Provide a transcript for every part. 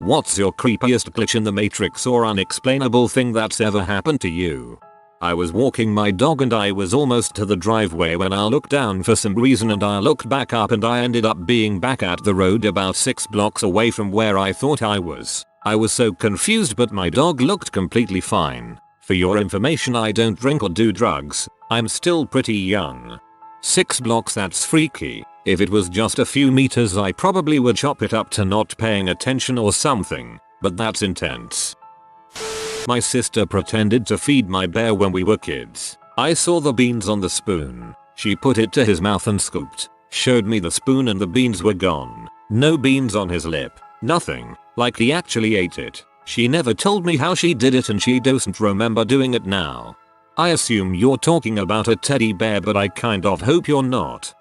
What's your creepiest glitch in the Matrix or unexplainable thing that's ever happened to you? I was walking my dog and I was almost to the driveway when I looked down for some reason and I looked back up and I ended up being back at the road about 6 blocks away from where I thought I was. I was so confused, but my dog looked completely fine. For your information, I don't drink or do drugs. I'm still pretty young. 6 blocks, that's freaky. If it was just a few meters I probably would chop it up to not paying attention or something, but that's intense. My sister pretended to feed my bear when we were kids. I saw the beans on the spoon. She put it to his mouth and scooped. Showed me the spoon and the beans were gone. No beans on his lip. Nothing. Like he actually ate it. She never told me how she did it and she doesn't remember doing it now. I assume you're talking about a teddy bear, but I kind of hope you're not.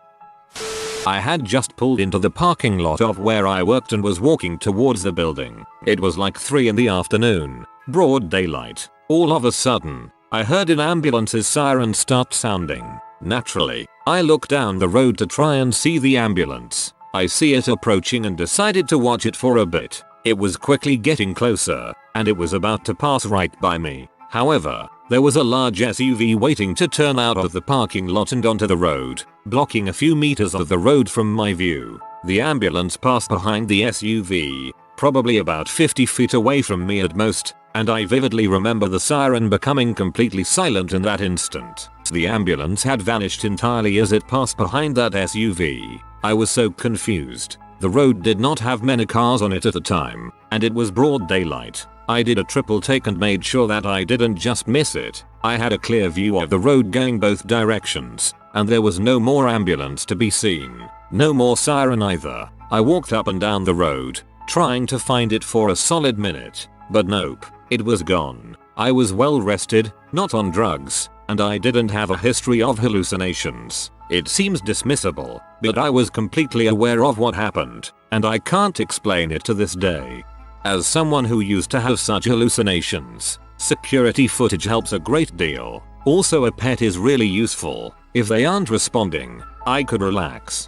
I had just pulled into the parking lot of where I worked and was walking towards the building. It was like 3 in the afternoon. Broad daylight. All of a sudden, I heard an ambulance's siren start sounding. Naturally, I looked down the road to try and see the ambulance. I see it approaching and decided to watch it for a bit. It was quickly getting closer, and it was about to pass right by me. However, there was a large SUV waiting to turn out of the parking lot and onto the road, blocking a few meters of the road from my view. The ambulance passed behind the SUV, probably about 50 feet away from me at most, and I vividly remember the siren becoming completely silent in that instant. The ambulance had vanished entirely as it passed behind that SUV. I was so confused. The road did not have many cars on it at the time, and it was broad daylight. I did a triple take and made sure that I didn't just miss it. I had a clear view of the road going both directions, and there was no more ambulance to be seen. No more siren either. I walked up and down the road, trying to find it for a solid minute, but nope, it was gone. I was well rested, not on drugs, and I didn't have a history of hallucinations. It seems dismissible, but I was completely aware of what happened, and I can't explain it to this day. As someone who used to have such hallucinations, security footage helps a great deal. Also, a pet is really useful. If they aren't responding, I could relax.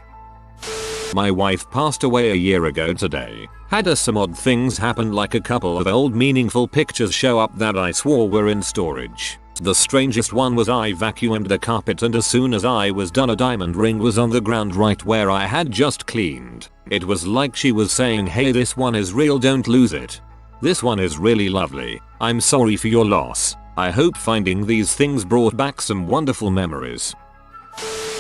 My wife passed away a year ago today. Had some odd things happen, like a couple of old meaningful pictures show up that I swore were in storage. The strangest one was I vacuumed the carpet and as soon as I was done a diamond ring was on the ground right where I had just cleaned. It was like she was saying, hey, this one is real, don't lose it. This one is really lovely. I'm sorry for your loss. I hope finding these things brought back some wonderful memories.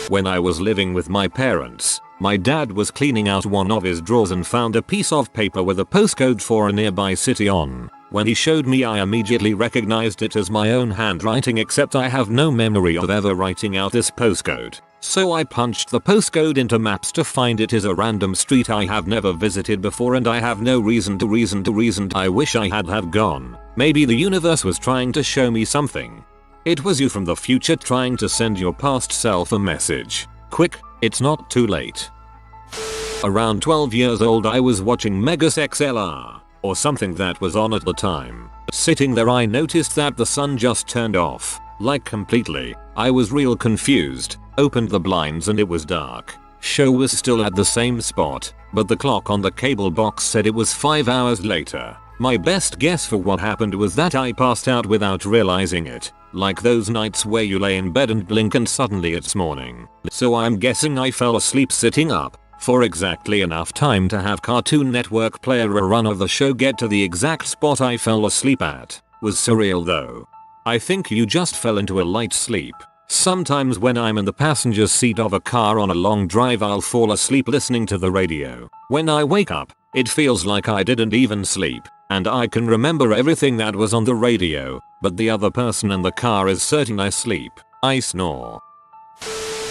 When I was living with my parents, my dad was cleaning out one of his drawers and found a piece of paper with a postcode for a nearby city on. When he showed me, I immediately recognized it as my own handwriting, except I have no memory of ever writing out this postcode. So I punched the postcode into maps to find it is a random street I have never visited before and I have no reason to I wish I had have gone. Maybe the universe was trying to show me something. It was you from the future trying to send your past self a message. Quick, it's not too late. Around 12 years old, I was watching Megas XLR, or something that was on at the time. Sitting there, I noticed that the sun just turned off, like completely. I was real confused, opened the blinds and it was dark. Show was still at the same spot, but the clock on the cable box said it was 5 hours later. My best guess for what happened was that I passed out without realizing it, like those nights where you lay in bed and blink and suddenly it's morning. So I'm guessing I fell asleep sitting up for exactly enough time to have Cartoon Network play a run of the show get to the exact spot I fell asleep at. Was surreal though. I think you just fell into a light sleep. Sometimes when I'm in the passenger seat of a car on a long drive, I'll fall asleep listening to the radio. When I wake up, it feels like I didn't even sleep, and I can remember everything that was on the radio, but the other person in the car is certain I sleep. I snore.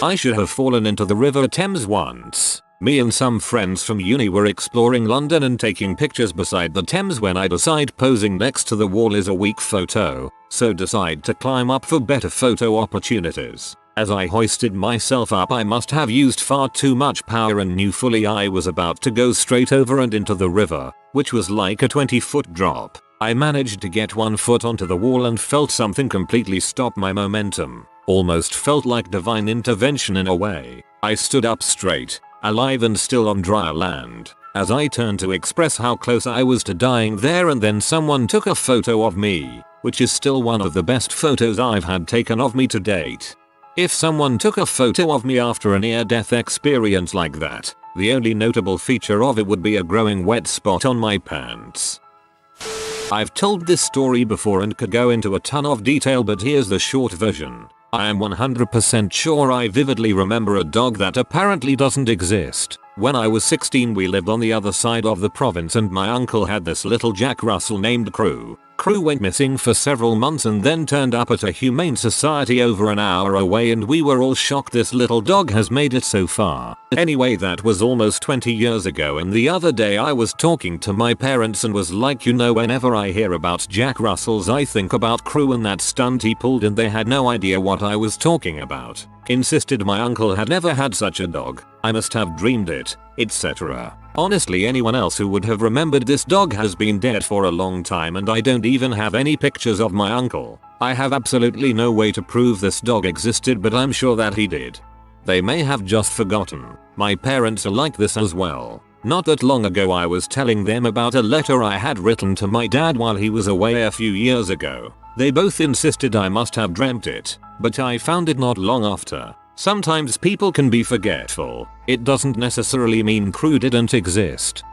I should have fallen into the River Thames once. Me and some friends from uni were exploring London and taking pictures beside the Thames when I decide posing next to the wall is a weak photo, so decide to climb up for better photo opportunities. As I hoisted myself up, I must have used far too much power and knew fully I was about to go straight over and into the river, which was like a 20-foot drop. I managed to get 1 foot onto the wall and felt something completely stop my momentum. Almost felt like divine intervention in a way. I stood up straight, alive and still on dry land. as I turned to express how close I was to dying there, and then someone took a photo of me, which is still one of the best photos I've had taken of me to date. If someone took a photo of me after a near-death experience like that, the only notable feature of it would be a growing wet spot on my pants. I've told this story before and could go into a ton of detail, but here's the short version. I am 100% sure I vividly remember a dog that apparently doesn't exist. When I was 16, we lived on the other side of the province and my uncle had this little Jack Russell named Crew. Crew went missing for several months and then turned up at a humane society over an hour away, and we were all shocked this little dog has made it so far. Anyway, that was almost 20 years ago, and the other day I was talking to my parents and was like, you know, whenever I hear about Jack Russells I think about Crew and that stunt he pulled, and they had no idea what I was talking about. Insisted my uncle had never had such a dog. I must have dreamed it, etc. Honestly, anyone else who would have remembered this dog has been dead for a long time, and I don't even have any pictures of my uncle. I have absolutely no way to prove this dog existed, but I'm sure that he did. They may have just forgotten. My parents are like this as well. Not that long ago I was telling them about a letter I had written to my dad while he was away a few years ago. They both insisted I must have dreamt it, but I found it not long after. Sometimes people can be forgetful. It doesn't necessarily mean Crew didn't exist.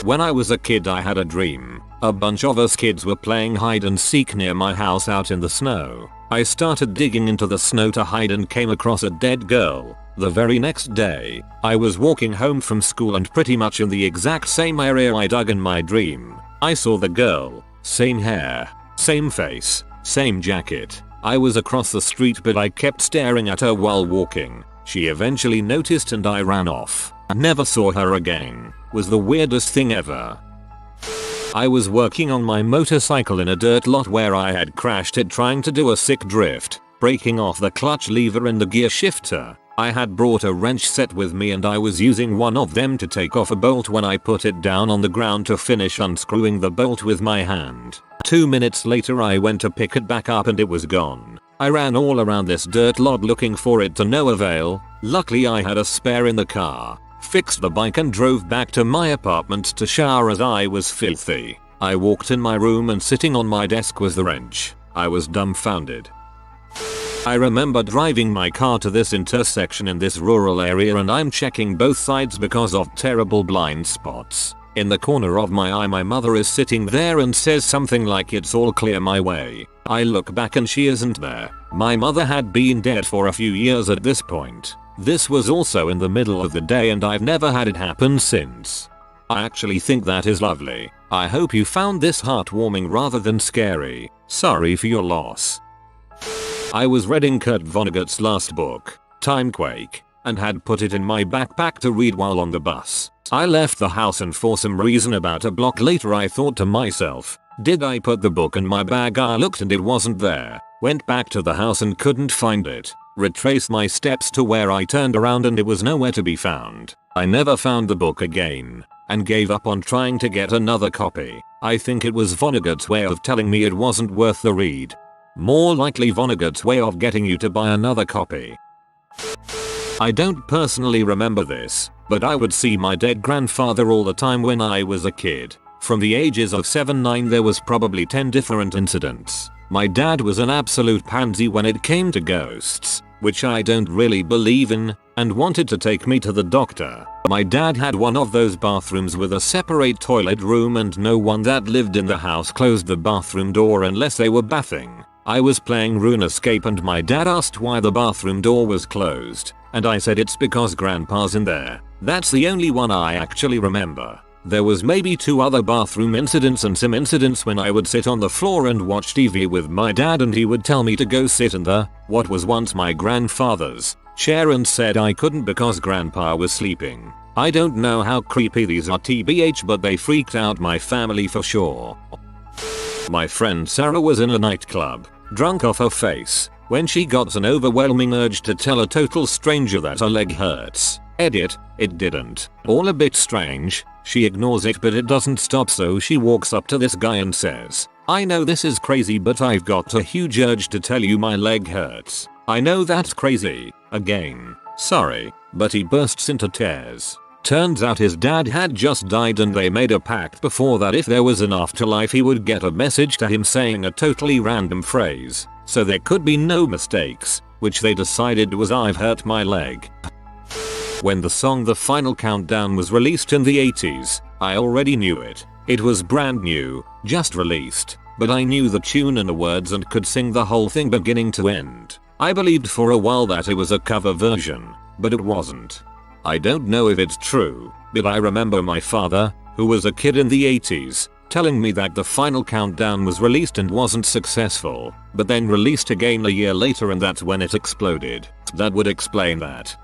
When I was a kid I had a dream. A bunch of us kids were playing hide and seek near my house out in the snow. I started digging into the snow to hide and came across a dead girl. The very next day, I was walking home from school and pretty much in the exact same area I dug in my dream. I saw the girl. Same hair, same face, same jacket. I was across the street, but I kept staring at her while walking. She eventually noticed and I ran off. I never saw her again. Was the weirdest thing ever. I was working on my motorcycle in a dirt lot where I had crashed it trying to do a sick drift, breaking off the clutch lever and the gear shifter. I had brought a wrench set with me and I was using one of them to take off a bolt when I put it down on the ground to finish unscrewing the bolt with my hand. 2 minutes later I went to pick it back up and it was gone. I ran all around this dirt lot looking for it to no avail. Luckily I had a spare in the car, fixed the bike and drove back to my apartment to shower as I was filthy. I walked in my room and sitting on my desk was the wrench. I was dumbfounded. I remember driving my car to this intersection in this rural area and I'm checking both sides because of terrible blind spots. In the corner of my eye my mother is sitting there and says something like it's all clear my way. I look back and she isn't there. My mother had been dead for a few years at this point. This was also in the middle of the day and I've never had it happen since. I actually think that is lovely. I hope you found this heartwarming rather than scary. Sorry for your loss. I was reading Kurt Vonnegut's last book, Timequake, and had put it in my backpack to read while on the bus. I left the house and for some reason about a block later I thought to myself, did I put the book in my bag? I looked and it wasn't there. Went back to the house and couldn't find it. Retraced my steps to where I turned around and it was nowhere to be found. I never found the book again and gave up on trying to get another copy. I think it was Vonnegut's way of telling me it wasn't worth the read. More likely Vonnegut's way of getting you to buy another copy. I don't personally remember this, but I would see my dead grandfather all the time when I was a kid. From the ages of 7-9 there was probably 10 different incidents. My dad was an absolute pansy when it came to ghosts, which I don't really believe in, and wanted to take me to the doctor. My dad had one of those bathrooms with a separate toilet room and no one that lived in the house closed the bathroom door unless they were bathing. I was playing RuneScape and my dad asked why the bathroom door was closed, and I said it's because grandpa's in there. That's the only one I actually remember. There was maybe 2 other bathroom incidents and some incidents when I would sit on the floor and watch TV with my dad and he would tell me to go sit in what was once my grandfather's chair and said I couldn't because grandpa was sleeping. I don't know how creepy these are tbh, but they freaked out my family for sure. My friend Sarah was in a nightclub, drunk off her face, when she got an overwhelming urge to tell a total stranger that her leg hurts. Edit, it didn't. All a bit strange. She ignores it but it doesn't stop, so she walks up to this guy and says, I know this is crazy but I've got a huge urge to tell you my leg hurts. I know that's crazy. Again. Sorry. But he bursts into tears. Turns out his dad had just died and they made a pact before that if there was an afterlife he would get a message to him saying a totally random phrase, so there could be no mistakes, which they decided was "I've hurt my leg." When the song The Final Countdown was released in the 80s, I already knew it. It was brand new, just released, but I knew the tune and the words and could sing the whole thing beginning to end. I believed for a while that it was a cover version, but it wasn't. I don't know if it's true, but I remember my father, who was a kid in the 80s, telling me that The Final Countdown was released and wasn't successful, but then released again a year later and that's when it exploded. That would explain that.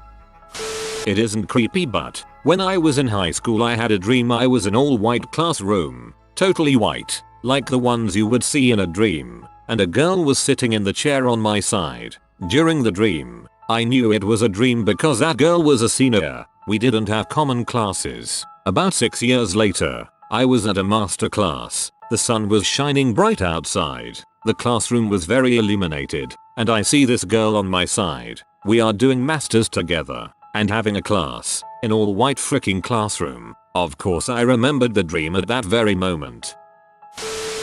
It isn't creepy, but when I was in high school I had a dream I was in all white classroom, totally white, like the ones you would see in a dream, and a girl was sitting in the chair on my side. During the dream, I knew it was a dream because that girl was a senior. We didn't have common classes. About 6 years later, I was at a master class. The sun was shining bright outside. The classroom was very illuminated, and I see this girl on my side. We are doing masters together and having a class in all white freaking classroom. Of course I remembered the dream at that very moment.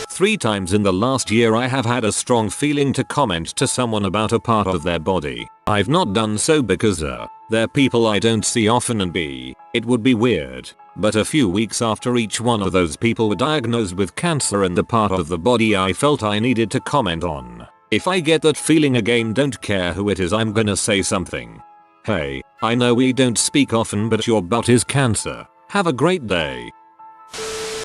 3 times in the last year I have had a strong feeling to comment to someone about a part of their body. I've not done so because they're people I don't see often and b, it would be weird. But a few weeks after each one of those people were diagnosed with cancer in the part of the body I felt I needed to comment on. If I get that feeling again, don't care who it is, I'm gonna say something. Hey, I know we don't speak often but your butt is cancer. Have a great day.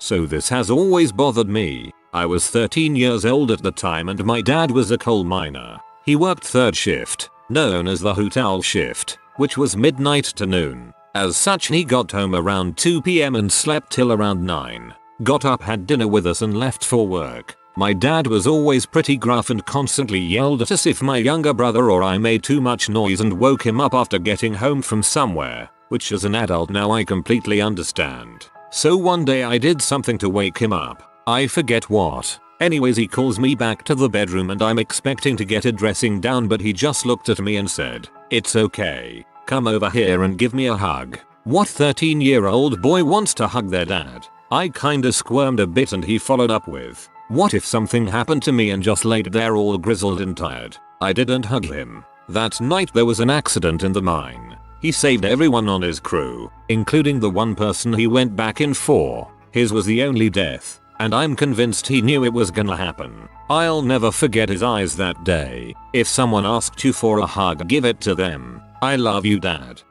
So this has always bothered me. I was 13 years old at the time and my dad was a coal miner. He worked third shift, known as the hoot owl shift, which was midnight to noon. As such he got home around 2 PM and slept till around 9. Got up, had dinner with us and left for work. My dad was always pretty gruff and constantly yelled at us if my younger brother or I made too much noise and woke him up after getting home from somewhere, which as an adult now I completely understand. So one day I did something to wake him up. I forget what. Anyways he calls me back to the bedroom and I'm expecting to get a dressing down but he just looked at me and said, "It's okay. Come over here and give me a hug." What 13-year-old boy wants to hug their dad? I kinda squirmed a bit and he followed up with, "What if something happened to me?" and just laid there all grizzled and tired. I didn't hug him. That night there was an accident in the mine. He saved everyone on his crew, including the one person he went back in for. His was the only death. And I'm convinced he knew it was gonna happen. I'll never forget his eyes that day. If someone asked you for a hug, give it to them. I love you, Dad.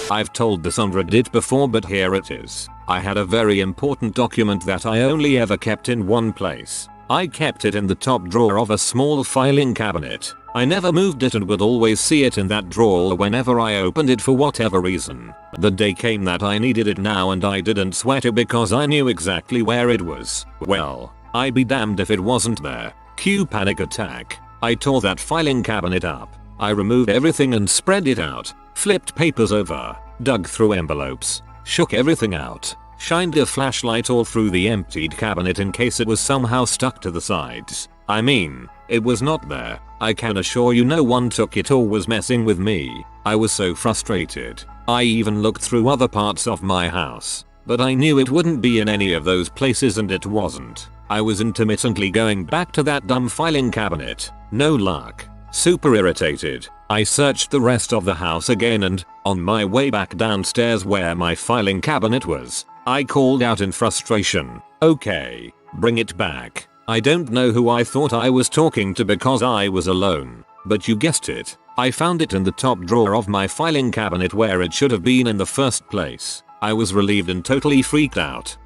I've told this on Reddit before but here it is. I had a very important document that I only ever kept in one place. I kept it in the top drawer of a small filing cabinet. I never moved it and would always see it in that drawer whenever I opened it for whatever reason. The day came that I needed it now and I didn't sweat it because I knew exactly where it was. Well, I'd be damned if it wasn't there. Cue panic attack. I tore that filing cabinet up. I removed everything and spread it out. Flipped papers over. Dug through envelopes. Shook everything out. Shined a flashlight all through the emptied cabinet in case it was somehow stuck to the sides. I mean, it was not there. I can assure you no one took it or was messing with me. I was so frustrated. I even looked through other parts of my house, but I knew it wouldn't be in any of those places and it wasn't. I was intermittently going back to that dumb filing cabinet. No luck. Super irritated. I searched the rest of the house again and, on my way back downstairs where my filing cabinet was, I called out in frustration, "Okay, bring it back." I don't know who I thought I was talking to because I was alone, but you guessed it, I found it in the top drawer of my filing cabinet where it should have been in the first place. I was relieved and totally freaked out.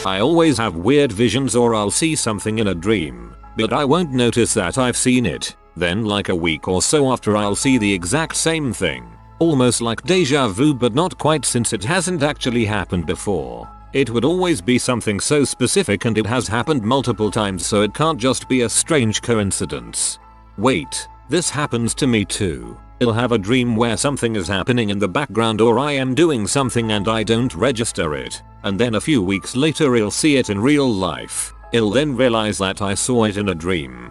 I always have weird visions or I'll see something in a dream, but I won't notice that I've seen it. Then like a week or so after I'll see the exact same thing. Almost like deja vu but not quite since it hasn't actually happened before. It would always be something so specific and it has happened multiple times so it can't just be a strange coincidence. Wait, this happens to me too. I'll have a dream where something is happening in the background or I am doing something and I don't register it. And then a few weeks later I'll see it in real life. I'll then realize that I saw it in a dream.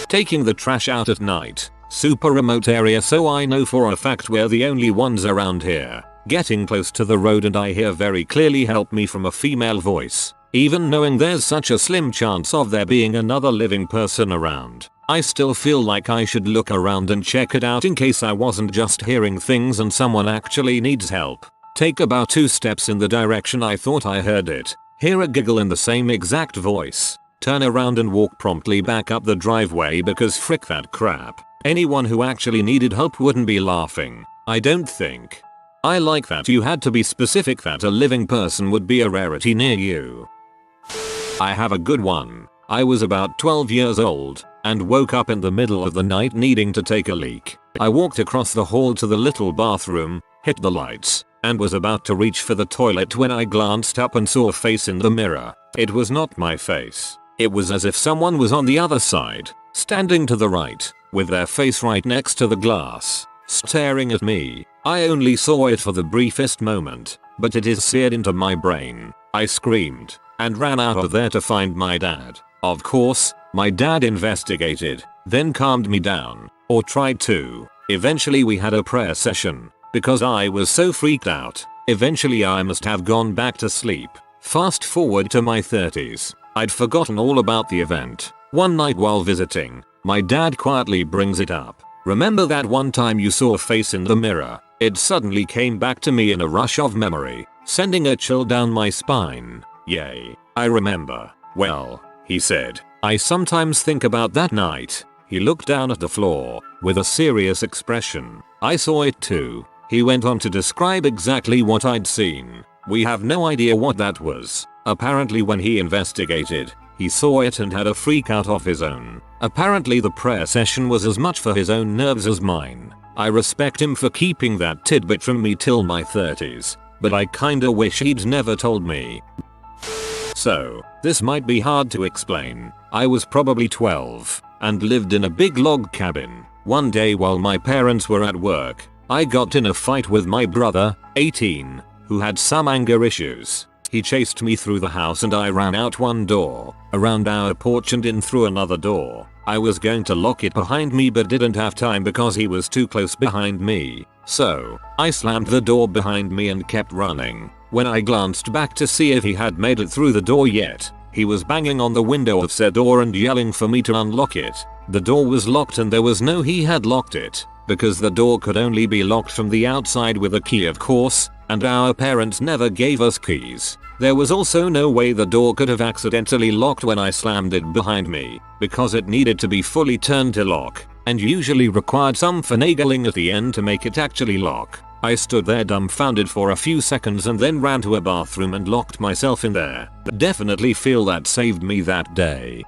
Taking the trash out at night. Super remote area so I know for a fact we're the only ones around here. getting close to the road, and I hear very clearly, "Help me," from a female voice. Even knowing there's such a slim chance of there being another living person around, I still feel like I should look around and check it out in case I wasn't just hearing things and someone actually needs help. Take about 2 steps in the direction I thought I heard it, hear a giggle in the same exact voice, turn around and walk promptly back up the driveway because frick that crap. Anyone who actually needed help wouldn't be laughing, I don't think. I like that you had to be specific that a living person would be a rarity near you. I have a good one. I was about 12 years old and woke up in the middle of the night needing to take a leak. I walked across the hall to the little bathroom, hit the lights, and was about to reach for the toilet when I glanced up and saw a face in the mirror. It was not my face. It was as if someone was on the other side, standing to the right, with their face right next to the glass, staring at me. I only saw it for the briefest moment, but it is seared into my brain. I screamed and ran out of there to find my dad. Of course, my dad investigated, then calmed me down, or tried to. Eventually we had a prayer session, because I was so freaked out. Eventually I must have gone back to sleep. Fast forward to my 30s. I'd forgotten all about the event. One night while visiting, my dad quietly brings it up. "Remember that one time you saw a face in the mirror?" It suddenly came back to me in a rush of memory, sending a chill down my spine. "Yay, I remember. Well," he said, "I sometimes think about that night." He looked down at the floor with a serious expression. "I saw it too." He went on to describe exactly what I'd seen. We have no idea what that was. Apparently when he investigated, he saw it and had a freak out of his own. Apparently the prayer session was as much for his own nerves as mine. I respect him for keeping that tidbit from me till my 30s, but I kinda wish he'd never told me. So, this might be hard to explain. I was probably 12 and lived in a big log cabin. One day while my parents were at work, I got in a fight with my brother, 18, who had some anger issues. He chased me through the house and I ran out one door, around our porch and in through another door. I was going to lock it behind me but didn't have time because he was too close behind me. So, I slammed the door behind me and kept running. When I glanced back to see if he had made it through the door yet, he was banging on the window of said door and yelling for me to unlock it. The door was locked and there was no he had locked it, because the door could only be locked from the outside with a key of course, and our parents never gave us keys. There was also no way the door could have accidentally locked when I slammed it behind me, because it needed to be fully turned to lock, and usually required some finagling at the end to make it actually lock. I stood there dumbfounded for a few seconds and then ran to a bathroom and locked myself in there. Definitely feel that saved me that day.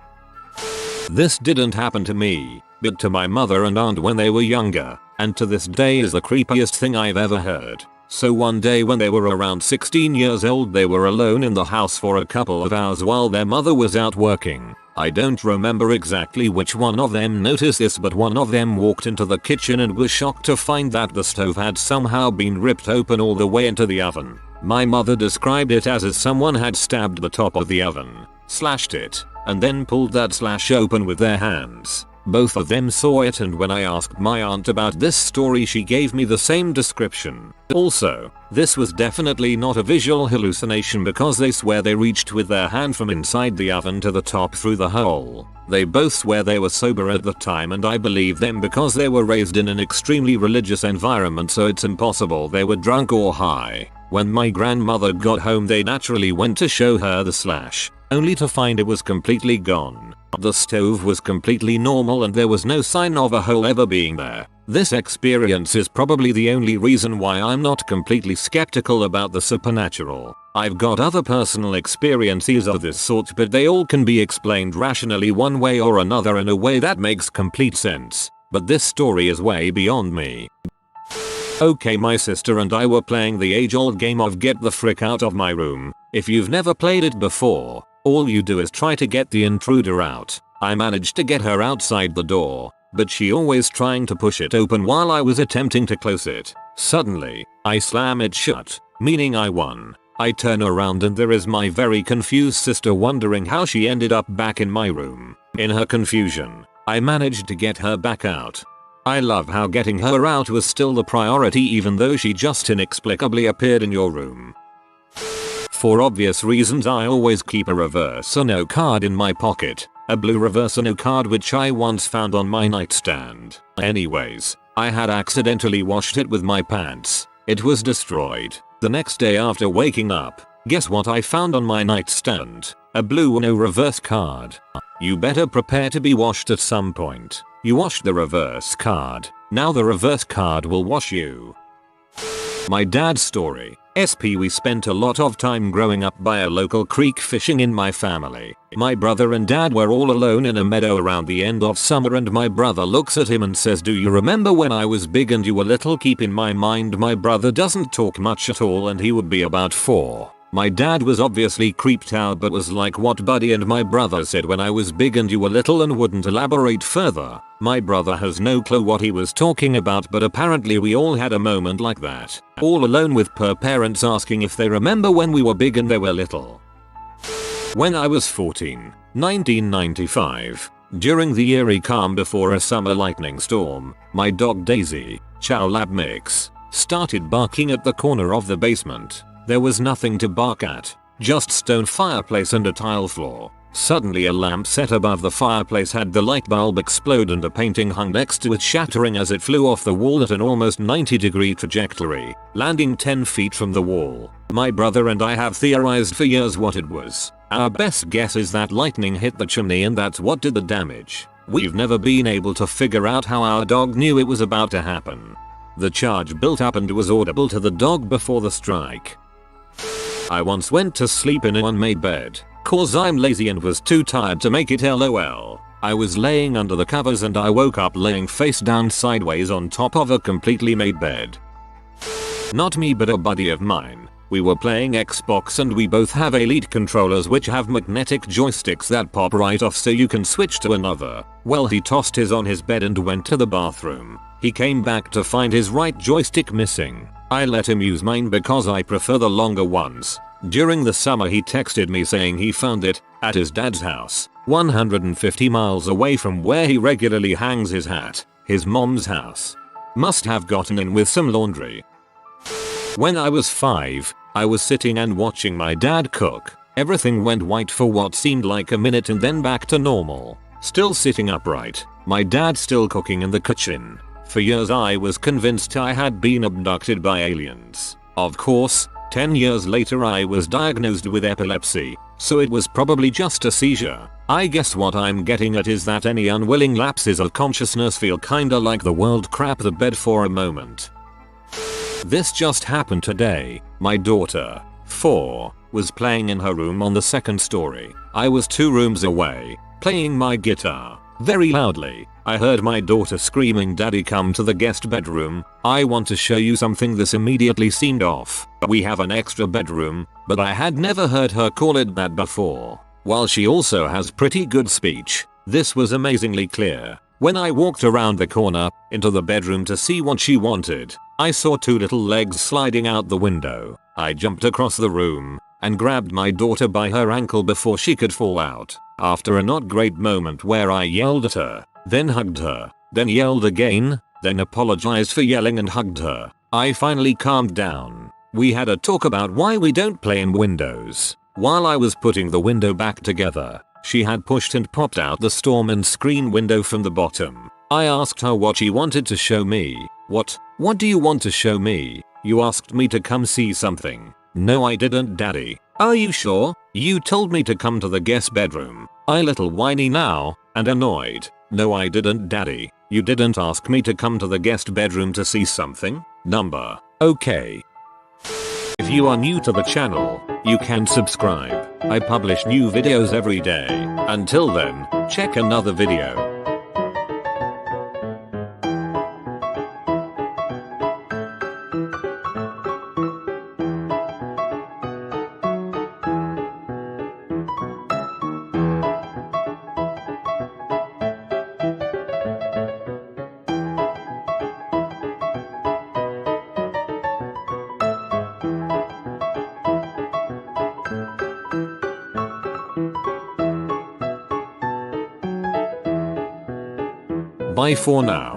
This didn't happen to me, but to my mother and aunt when they were younger, and to this day is the creepiest thing I've ever heard. So one day when they were around 16 years old, they were alone in the house for a couple of hours while their mother was out working. I don't remember exactly which one of them noticed this, but one of them walked into the kitchen and was shocked to find that the stove had somehow been ripped open all the way into the oven. My mother described it as if someone had stabbed the top of the oven, slashed it, and then pulled that slash open with their hands. Both of them saw it, and when I asked my aunt about this story she gave me the same description. Also, this was definitely not a visual hallucination because they swear they reached with their hand from inside the oven to the top through the hole. They both swear they were sober at the time, and I believe them because they were raised in an extremely religious environment, so it's impossible they were drunk or high. When my grandmother got home they naturally went to show her the slash, only to find it was completely gone. The stove was completely normal and there was no sign of a hole ever being there. This experience is probably the only reason why I'm not completely skeptical about the supernatural. I've got other personal experiences of this sort, but they all can be explained rationally one way or another in a way that makes complete sense. But this story is way beyond me. Okay, my sister and I were playing the age-old game of get the frick out of my room. If you've never played it before, all you do is try to get the intruder out. I managed to get her outside the door, but she always trying to push it open while I was attempting to close it. Suddenly, I slam it shut, meaning I won. I turn around and there is my very confused sister wondering how she ended up back in my room. In her confusion, I managed to get her back out. I love how getting her out was still the priority even though she just inexplicably appeared in your room. For obvious reasons I always keep a reverse Uno card in my pocket, a blue reverse Uno card which I once found on my nightstand. Anyways, I had accidentally washed it with my pants. It was destroyed. The next day after waking up, guess what I found on my nightstand? A blue Uno reverse card. You better prepare to be washed at some point. You washed the reverse card. Now the reverse card will wash you. My dad's story. We spent a lot of time growing up by a local creek fishing in my family. My brother and dad were all alone in a meadow around the end of summer and my brother looks at him and says, "Do you remember when I was big and you were little?" Keep in my mind my brother doesn't talk much at all and he would be about 4. My dad was obviously creeped out but was like, "What buddy?" And my brother said, "When I was big and you were little," and wouldn't elaborate further. My brother has no clue what he was talking about but apparently we all had a moment like that. All alone with parents asking if they remember when we were big and they were little. When I was 14, 1995, during the eerie calm before a summer lightning storm, my dog Daisy, Chow Lab Mix, started barking at the corner of the basement. There was nothing to bark at, just stone fireplace and a tile floor. Suddenly a lamp set above the fireplace had the light bulb explode and a painting hung next to it shattering as it flew off the wall at an almost 90-degree trajectory, landing 10 feet from the wall. My brother and I have theorized for years what it was. Our best guess is that lightning hit the chimney and that's what did the damage. We've never been able to figure out how our dog knew it was about to happen. The charge built up and was audible to the dog before the strike. I once went to sleep in an unmade bed, cause I'm lazy and was too tired to make it LOL. I was laying under the covers and I woke up laying face down sideways on top of a completely made bed. Not me but a buddy of mine. We were playing Xbox and we both have Elite controllers which have magnetic joysticks that pop right off so you can switch to another. Well, he tossed his on his bed and went to the bathroom. He came back to find his right joystick missing. I let him use mine because I prefer the longer ones. During the summer he texted me saying he found it at his dad's house, 150 miles away from where he regularly hangs his hat, his mom's house. Must have gotten in with some laundry. When I was 5, I was sitting and watching my dad cook. Everything went white for what seemed like a minute and then back to normal. Still sitting upright, my dad still cooking in the kitchen. For years I was convinced I had been abducted by aliens. Of course, 10 years later I was diagnosed with epilepsy, so it was probably just a seizure. I guess what I'm getting at is that any unwilling lapses of consciousness feel kinda like the world crap the bed for a moment. This just happened today. My daughter, 4, was playing in her room on the 2nd story. I was 2 rooms away, playing my guitar, very loudly. I heard my daughter screaming, "Daddy, come to the guest bedroom. I want to show you something." This immediately seemed off. We have an extra bedroom, but I had never heard her call it that before. While she also has pretty good speech, this was amazingly clear. When I walked around the corner, into the bedroom to see what she wanted, I saw 2 little legs sliding out the window. I jumped across the room and grabbed my daughter by her ankle before she could fall out. After a not great moment where I yelled at her, then hugged her, then yelled again, then apologized for yelling and hugged her, I finally calmed down. We had a talk about why we don't play in windows. While I was putting the window back together, she had pushed and popped out the storm and screen window from the bottom. I asked her what she wanted to show me. What do you want to show me? You asked me to come see something. No, I didn't, Daddy. Are you sure? You told me to come to the guest bedroom. I little whiny now, and annoyed. No, I didn't, Daddy. You didn't ask me to come to the guest bedroom to see something. Number. Okay. If you are new to the channel, you can subscribe. I publish new videos every day. Until then, check another video. Bye for now.